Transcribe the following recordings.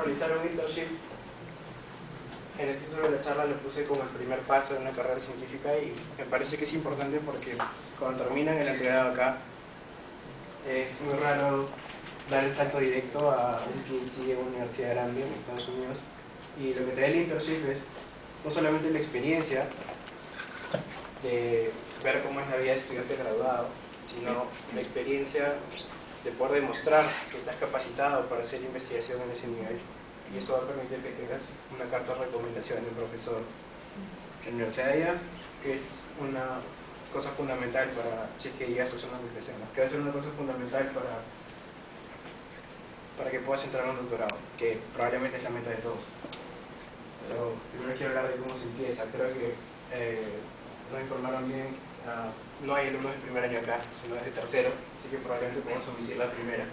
realizar un internship. En el título de la charla lo puse como el primer paso en una carrera científica y me parece que es importante porque cuando terminan el pregrado acá es muy raro dar el salto directo a un PhD en una universidad grande en Estados Unidos, y lo que te da el internship es no solamente la experiencia de ver cómo es la vida de estudiante graduado, sino la experiencia de poder demostrar que estás capacitado para hacer investigación en ese nivel, y eso va a permitir que tengas una carta de recomendación de un profesor en la universidad de allá, que es una cosa fundamental para, si es que llegas a hacer una investigación, ¿no? Que va a ser una cosa fundamental para que puedas entrar a un doctorado, que probablemente es la meta de todos. Pero primero quiero hablar de cómo se empieza. Creo que nos informaron bien, no hay alumnos de primer año acá, sino de tercero, así que probablemente podemos omitir la primera.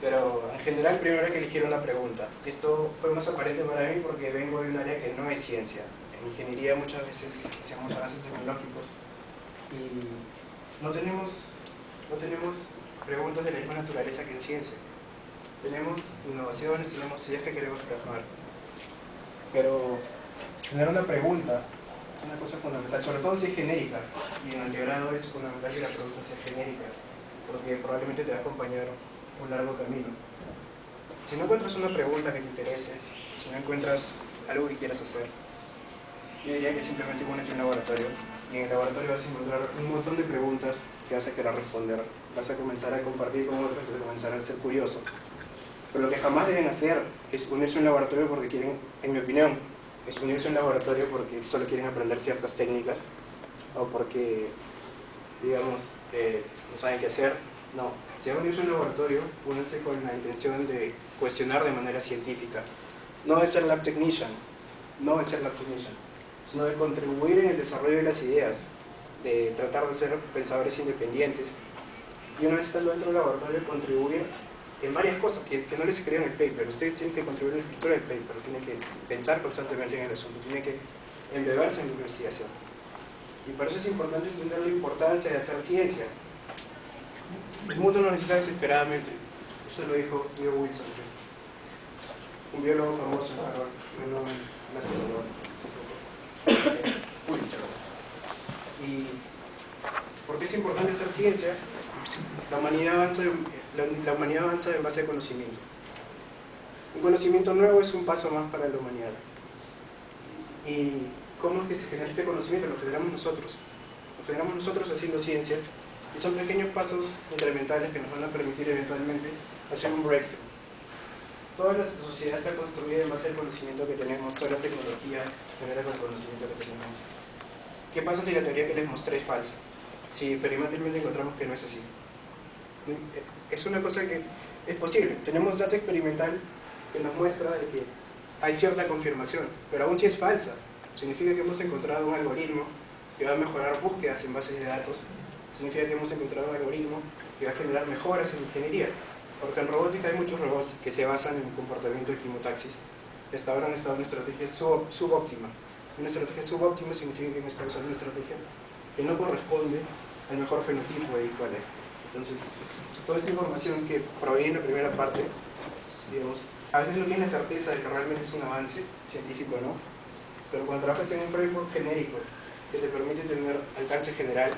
Pero en general primero hay que elegir una pregunta. Esto fue más aparente para mí porque vengo de un área que no es ciencia. En ingeniería muchas veces hacemos avances tecnológicos y no tenemos preguntas de la misma naturaleza que en ciencia. Tenemos innovaciones, tenemos ideas que queremos plasmar, pero tener una pregunta es una cosa fundamental, sobre todo si es genérica, y en el pregrado es fundamental que la pregunta sea genérica, porque probablemente te va a acompañar un largo camino. Si no encuentras una pregunta que te interese, si no encuentras algo que quieras hacer, yo diría que simplemente únete a un laboratorio, y en el laboratorio vas a encontrar un montón de preguntas que vas a querer responder, vas a comenzar a compartir con otros, vas a comenzar a ser curioso. Pero lo que jamás deben hacer es unirse a un laboratorio porque quieren, en mi opinión, es unirse a un laboratorio porque solo quieren aprender ciertas técnicas o porque, digamos, no saben qué hacer. No, si van a unirse a un laboratorio, únanse con la intención de cuestionar de manera científica. No de ser lab technician, sino de contribuir en el desarrollo de las ideas, de tratar de ser pensadores independientes. Y una vez estando dentro del laboratorio, contribuir en varias cosas que no les escriban en el paper. Ustedes tienen que contribuir en la escritura del paper, tienen que pensar constantemente en el asunto, tienen que embeberse en la investigación. Y por eso es importante entender la importancia de hacer ciencia. El mundo lo necesita desesperadamente. Eso lo dijo Leo Wilson, un biólogo famoso en Harvard, Pulitzer. ¿Y por qué es importante hacer ciencia? La humanidad avanza en base a conocimiento. Un conocimiento nuevo es un paso más para la humanidad. ¿Y cómo es que se genera este conocimiento? Lo generamos nosotros. Lo generamos nosotros haciendo ciencia, y son pequeños pasos incrementales que nos van a permitir eventualmente hacer un breakthrough. Toda la sociedad está construida en base al conocimiento que tenemos, toda la tecnología genera con el conocimiento que tenemos. ¿Qué pasa si la teoría que les mostré es falsa? Si experimentalmente encontramos que no es así. Es una cosa que es posible. Tenemos data experimental que nos muestra de que hay cierta confirmación, pero aún si es falsa, significa que hemos encontrado un algoritmo que va a mejorar búsquedas en bases de datos, significa que hemos encontrado un algoritmo que va a generar mejoras en ingeniería, porque en robótica hay muchos robots que se basan en el comportamiento de quimotaxis, que hasta ahora han estado en una estrategia subóptima. Una estrategia subóptima significa que hemos estado usando una estrategia que no corresponde al mejor fenotipo de IQLF. Entonces, toda esta información que proviene en la primera parte, digamos, a veces no tiene certeza de que realmente es un avance científico o no, pero cuando trabajas en un framework genérico que te permite tener alcance general,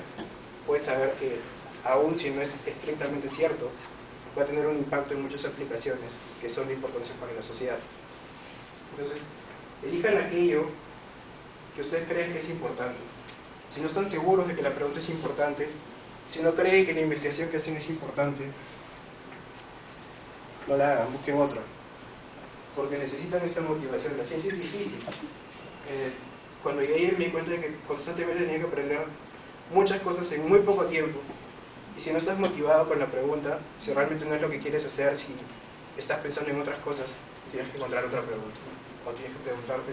puedes saber que, aun si no es estrictamente cierto, va a tener un impacto en muchas aplicaciones que son de importancia para la sociedad. Entonces, elijan aquello que ustedes creen que es importante. Si no están seguros de que la pregunta es importante, si no creen que la investigación que hacen es importante, no la hagan, busquen otra. Porque necesitan esta motivación. La ciencia es difícil. Cuando llegué me di cuenta de que constantemente tenía que aprender muchas cosas en muy poco tiempo. Y si no estás motivado con la pregunta, si realmente no es lo que quieres hacer, si estás pensando en otras cosas, tienes que encontrar otra pregunta. O tienes que preguntarte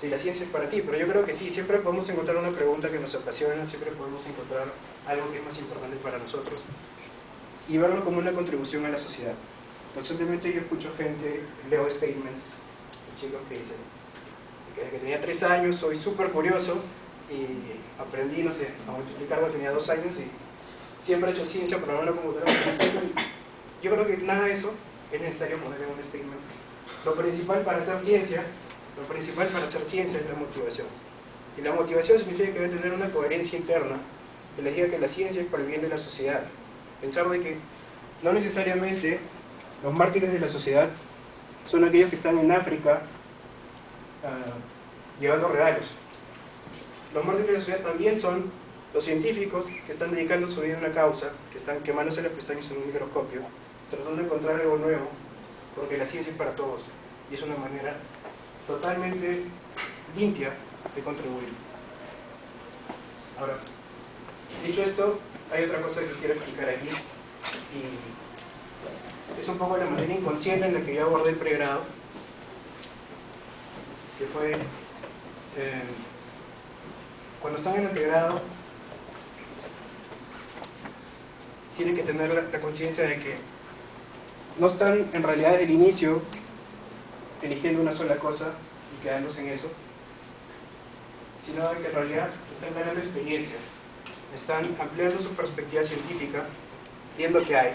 si la ciencia es para ti. Pero yo creo que sí, siempre podemos encontrar una pregunta que nos apasiona, siempre podemos encontrar algo que es más importante para nosotros y verlo como una contribución a la sociedad. Constantemente yo escucho gente, leo statements de chicos que dicen que desde que tenía 3 años soy súper curioso y aprendí, no sé, a multiplicar cuando tenía 2 años y siempre he hecho ciencia, programar una computadora. Yo creo que nada de eso es necesario poner en un statement Lo principal para hacer ciencia es la motivación. Y la motivación significa que debe tener una coherencia interna que les diga que la ciencia es para el bien de la sociedad. Pensar de que no necesariamente los mártires de la sociedad son aquellos que están en África llevando regalos. Los mártires de la sociedad también son los científicos que están dedicando su vida a una causa, que están quemándose las pestañas en un microscopio, tratando de encontrar algo nuevo, porque la ciencia es para todos, y es una manera totalmente limpia de contribuir. Ahora, dicho esto, hay otra cosa que quiero explicar aquí, y es un poco la manera inconsciente en la que yo abordé el pregrado, que fue cuando están en el pregrado tienen que tener la conciencia de que no están en realidad desde el inicio eligiendo una sola cosa y quedándose en eso, sino de que en realidad están ganando experiencia, están ampliando su perspectiva científica, viendo qué hay.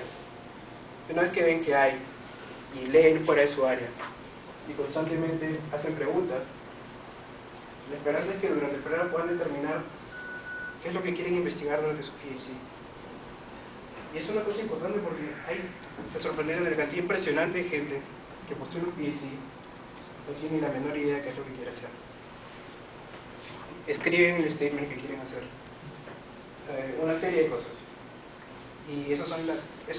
Una vez que ven qué hay y leen fuera de su área y constantemente hacen preguntas, la esperanza es que durante el programa puedan determinar qué es lo que quieren investigar durante su PhD. Y es una cosa importante porque se sorprendieron de la cantidad impresionante de gente que postula un PhD no tiene ni la menor idea de qué es lo que quiere hacer. Escriben el statement que quieren hacer, una serie de cosas. Y esos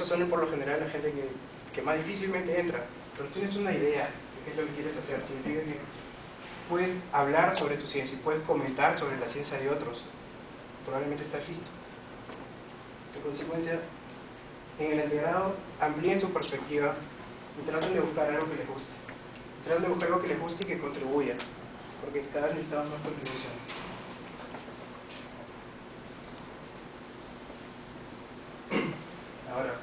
son por lo general la gente que más difícilmente entra. Pero tienes una idea de qué es lo que quieres hacer, significa que puedes hablar sobre tu ciencia y puedes comentar sobre la ciencia de otros. Probablemente estás listo. En consecuencia, en el pregrado amplíen su perspectiva y traten de buscar algo que les guste. Traten de buscar algo que les guste y que contribuya, porque cada vez necesitamos más contribución. Ahora,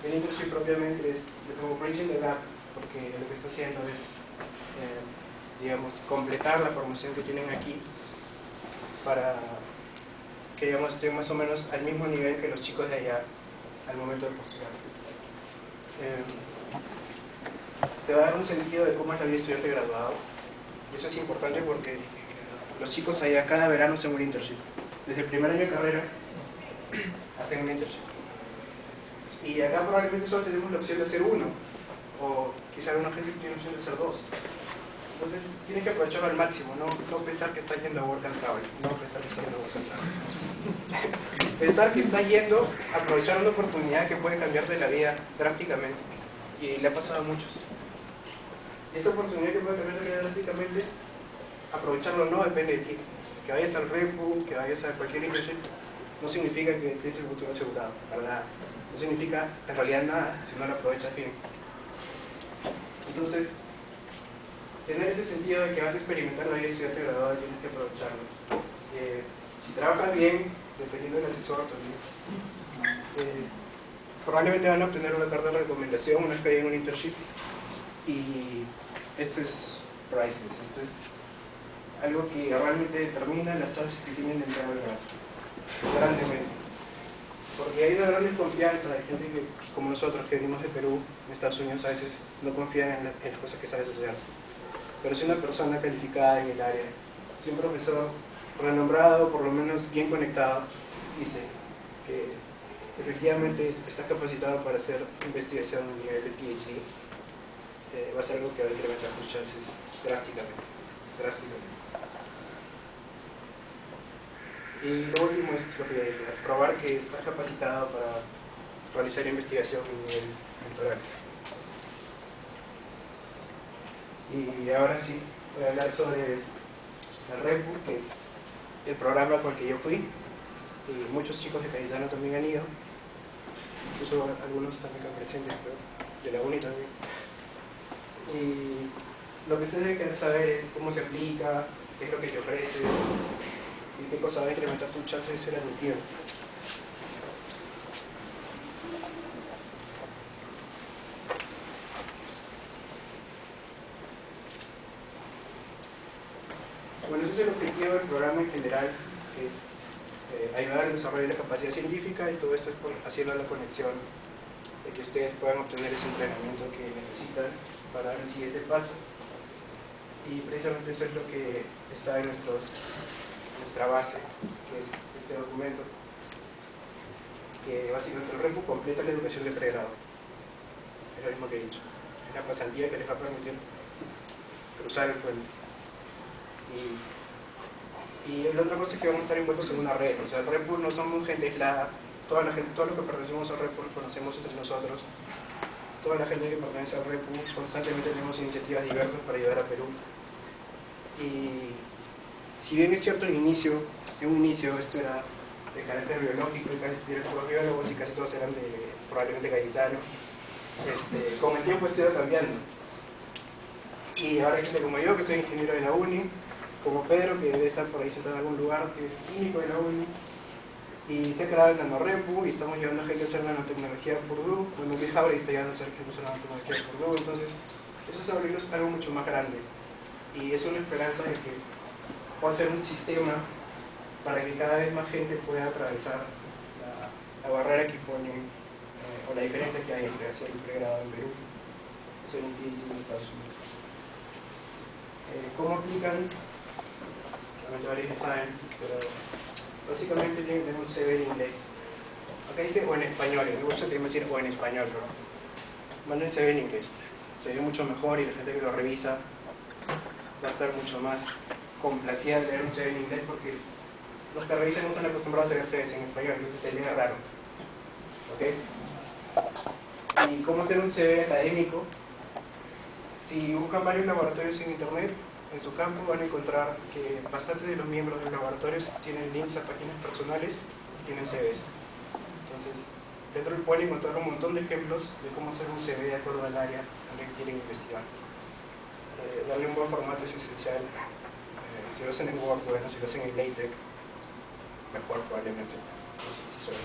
el internship propiamente es como bridging the gap, porque lo que está haciendo es, digamos, completar la formación que tienen aquí para que, digamos, estén más o menos al mismo nivel que los chicos de allá al momento de postular. Te va a dar un sentido de cómo es la vida de estudiante graduado, y eso es importante porque los chicos allá cada verano hacen un internship. Desde el primer año de carrera hacen un internship. Y acá probablemente solo tenemos la opción de hacer uno, o quizá alguna gente tiene la opción de hacer dos. Entonces tienes que aprovecharlo al máximo, no pensar que estás yendo a Work and Travel, no pensar que estás yendo a Work and Travel. Pensar que estás yendo a aprovechar una oportunidad que puede cambiarte la vida drásticamente, y le ha pasado a muchos. Y esta oportunidad que puede cambiar la vida drásticamente, aprovecharlo no depende de ti. Que vayas al Repu, que vayas a cualquier internship, no significa que tienes el futuro asegurado, para nada. No significa en realidad nada si no lo aprovechas bien. Entonces, tener ese sentido de que vas a experimentar la vida de estudiante graduado, tienes que aprovecharlo. Si trabajas bien, dependiendo del asesor también, probablemente van a obtener una carta de recomendación una vez que hayan un internship, y esto es priceless, esto es algo que realmente determina las chances que tienen de entrar al grado, grandemente. Porque hay una gran desconfianza de gente que, como nosotros, que venimos de Perú, en Estados Unidos, a veces no confían en las cosas que sabes hacer. Pero si una persona calificada en el área, si un profesor renombrado, por lo menos bien conectado, dice que efectivamente está capacitado para hacer investigación a nivel de PhD, va a ser algo que va a incrementar tus chances drásticamente. Y lo último es lo que ya dije, probar que estás capacitado para realizar investigación a nivel doctoral. Y ahora sí, voy a hablar sobre el REPU, que es el programa con el que yo fui, y muchos chicos de Cayetano también han ido, incluso algunos también están presentes, pero de la UNI también. Y lo que ustedes deben saber es cómo se aplica, qué es lo que te ofrece, y qué cosa va a incrementar tus chances de ser admitido. Bueno, ese es el objetivo del programa en general, que es ayudar al desarrollo de la capacidad científica, y todo esto es haciendo la conexión de que ustedes puedan obtener ese entrenamiento que necesitan para dar el siguiente paso. Y precisamente eso es lo que está en nuestra base, que es este documento, que básicamente el REPU completa la educación de pregrado. Es lo mismo que he dicho. Es la pasantía que les va a permitir cruzar el puente. Y la otra cosa es que vamos a estar envueltos en una red. O sea, el REPU no somos gente aislada. Toda la gente, todo lo que pertenecemos al REPU lo conocemos entre nosotros. Toda la gente que pertenece al REPU constantemente tenemos iniciativas diversas para ayudar a Perú. Y si bien es cierto en un inicio esto era de carácter biológico y casi eran puros biólogos y casi todos eran probablemente cayetanos, con el tiempo esto ha ido cambiando. Y ahora hay gente como yo, que soy ingeniero de la UNI, como Pedro, que debe estar por ahí sentado en algún lugar, que es químico de la UNI, y se ha creado el NanoRepu, y estamos llevando a gente a hacer nanotecnología por Purdue. Bueno, Luis Jauregui está llevando a hacer gente a hacer nanotecnología por Purdue. Entonces eso es algo mucho más grande, y es una esperanza de que pueda ser un sistema para que cada vez más gente pueda atravesar la barrera que pone, o la diferencia que hay entre hacer un pregrado en Perú y hacer un PhD en Estados Unidos. ¿Cómo aplican? Realmente varios ya saben, pero básicamente tienen que tener un CV en inglés. Acá dice o en español, me gusta que me decir o en español, pero manden un CV en inglés. Se ve mucho mejor y la gente que lo revisa va a estar mucho más complacida de leer un CV en inglés, porque los que revisan no están acostumbrados a leer CVs en español, entonces se lee raro. ¿Ok? ¿Y cómo hacer un CV académico? Si buscan varios laboratorios en internet, en su campo van a encontrar que bastantes de los miembros de los laboratorios tienen links a páginas personales y tienen CVs. Entonces, dentro pueden encontrar un montón de ejemplos de cómo hacer un CV de acuerdo al área en la que quieren investigar. Darle un buen formato es esencial. Si lo hacen en Word, bueno, si lo hacen en LaTeX, mejor probablemente. No sé si suena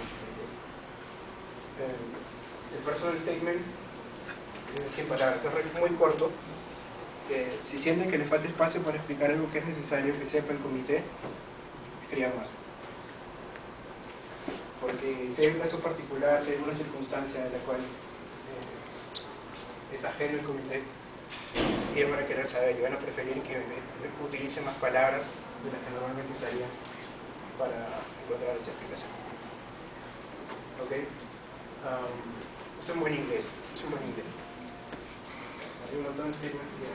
el personal statement, 100 palabras, es muy corto. Si sienten que les falta espacio para explicar algo que es necesario que sepa el comité, escriban más. Porque si hay un caso particular, si hay alguna circunstancia en la cual es ajeno el comité, ellos van a querer saber y van a preferir que utilice más palabras de las que normalmente usarían para encontrar esta explicación. ¿Ok? Es un buen inglés. Es un buen inglés. Hay un montón de statements que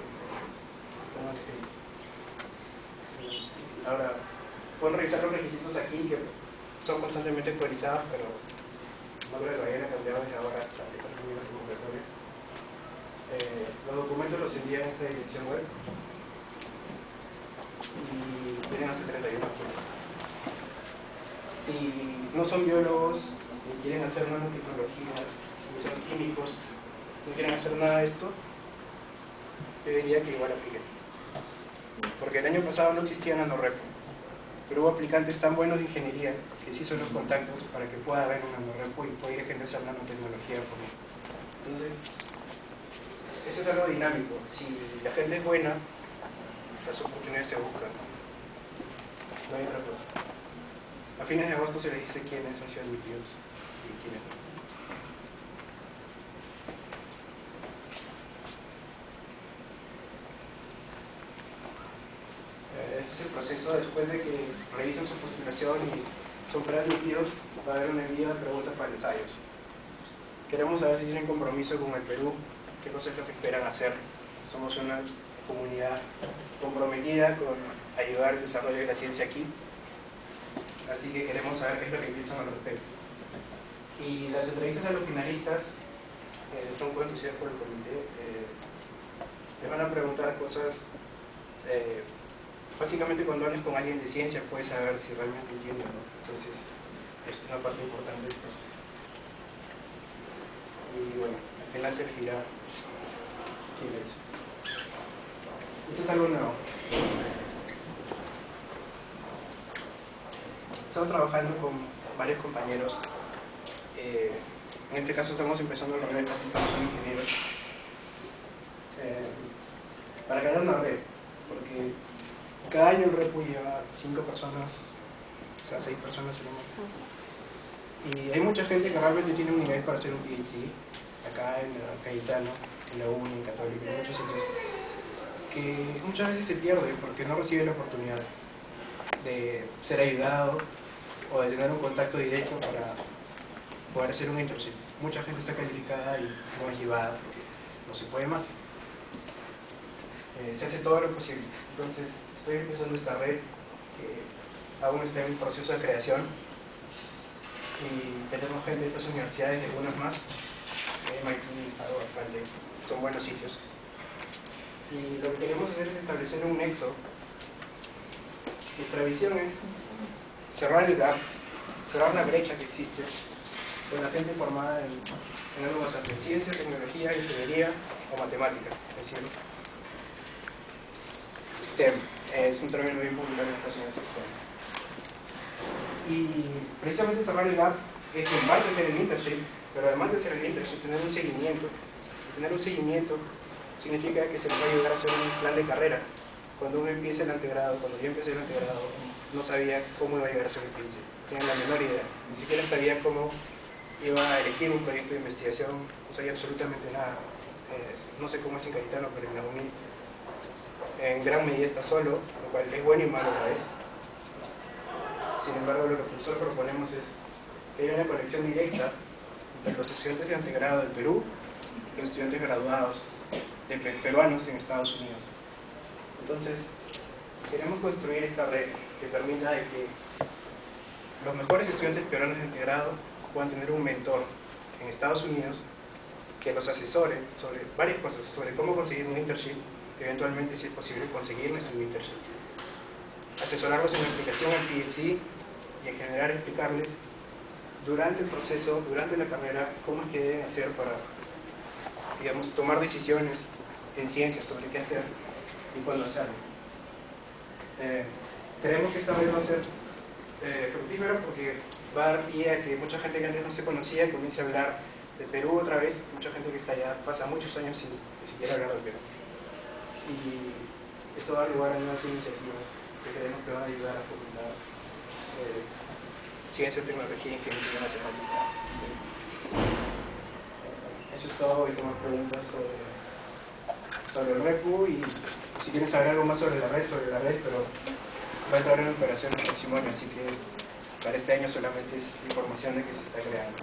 están escritos. Ahora, pueden revisar los requisitos aquí, que son constantemente actualizados, pero no creo que vayan a cambiar desde ahora hasta que termine la convocatoria. Los documentos los envían a esta dirección web y tienen hasta 31 de julio. Si no son biólogos, ni quieren hacer nanotecnología, ni son químicos, no quieren hacer nada de esto, yo diría que igual apliquen. Porque el año pasado no existía NanoRepu, pero hubo aplicantes tan buenos de ingeniería que se hizo los contactos para que pueda haber un NanoRepu y pueda ir gente a hacer nanotecnología por mí. Entonces, eso es algo dinámico. Si la gente es buena, las oportunidades se buscan. No hay otra cosa. A fines de agosto se les dice quiénes han sido admitidos y quiénes no. Ese es el proceso. Después de que revisen su postulación y son preadmitidos, va a haber un envío de preguntas para ensayos. Queremos saber si tienen compromiso con el Perú, qué cosas es lo que esperan hacer. Somos una comunidad comprometida con ayudar al desarrollo de la ciencia aquí, así que queremos saber qué es lo que piensan al respecto. Y las entrevistas a los finalistas son conducidas por el comité. Les van a preguntar cosas, básicamente cuando hables con alguien de ciencia puedes saber si realmente entiende o no. Entonces es una parte importante del proceso. Y bueno, al final se les dirá quién es. Esto es algo nuevo. Estamos trabajando con varios compañeros. En este caso estamos empezando la red, estamos con ingenieros. Para crear una red, porque cada año el REPU lleva 5 personas, o sea 6 personas en el mundo. Y hay mucha gente que realmente tiene un nivel para hacer un PhD, acá en Cayetano, en la UNI, en Católica, en muchos sitios, que muchas veces se pierde porque no recibe la oportunidad de ser ayudado o de tener un contacto directo para poder hacer un internship. Mucha gente está calificada y no es llevada porque no se puede más. Se hace todo lo posible. Entonces, estoy empezando esta red que aún está en proceso de creación y tenemos gente de estas universidades y algunas más, MIT, Harvard, Caltech, son buenos sitios. Y lo que queremos hacer es establecer un nexo. Nuestra visión es cerrar el gap, cerrar la brecha que existe con la gente formada en algo bastante ciencia, tecnología, ingeniería o matemática, es decir, STEM, es un término bien popular en Estados Unidos, STEM. Y precisamente cerrar el gap es en parte hacer el internship, pero además de hacer el internship, tener un seguimiento. Y tener un seguimiento significa que se les va a ayudar a hacer un plan de carrera. Cuando uno empieza el antegrado, cuando yo empecé el antegrado, no sabía cómo iba a llegar a ser un príncipe, no tenía la menor idea, ni siquiera sabía cómo iba a elegir un proyecto de investigación, no sabía absolutamente nada. No sé cómo es en Cayetano, pero en la UNI en gran medida está solo, lo cual es bueno y malo a la vez. Sin embargo, lo que nosotros proponemos es que haya una conexión directa entre los estudiantes de antegrado del Perú y los estudiantes graduados peruanos en Estados Unidos. Entonces, queremos construir esta red que permita de que los mejores estudiantes peruanos de integrado puedan tener un mentor en Estados Unidos que los asesore sobre varias cosas, sobre cómo conseguir un internship, eventualmente si es posible conseguirles un internship, asesorarlos en la aplicación al PhD y en general explicarles durante el proceso, durante la carrera, cómo es que deben hacer para, digamos, tomar decisiones en ciencia sobre qué hacer y cuándo hacerlo. Creemos que esta red va a ser fructífera porque va a dar pie a que mucha gente que antes no se conocía comience a hablar de Perú otra vez, mucha gente que está allá pasa muchos años sin ni siquiera hablar del Perú. Y esto va a dar lugar a nuevas iniciativas que creemos que van a ayudar a fomentar ciencia, tecnología, ingeniería, matemática. Eso es todo. Voy a tomar preguntas sobre el REPU y si quieren saber algo más sobre la red, pero va a entrar en operación el próximo año, así que para este año solamente es información de que se está creando.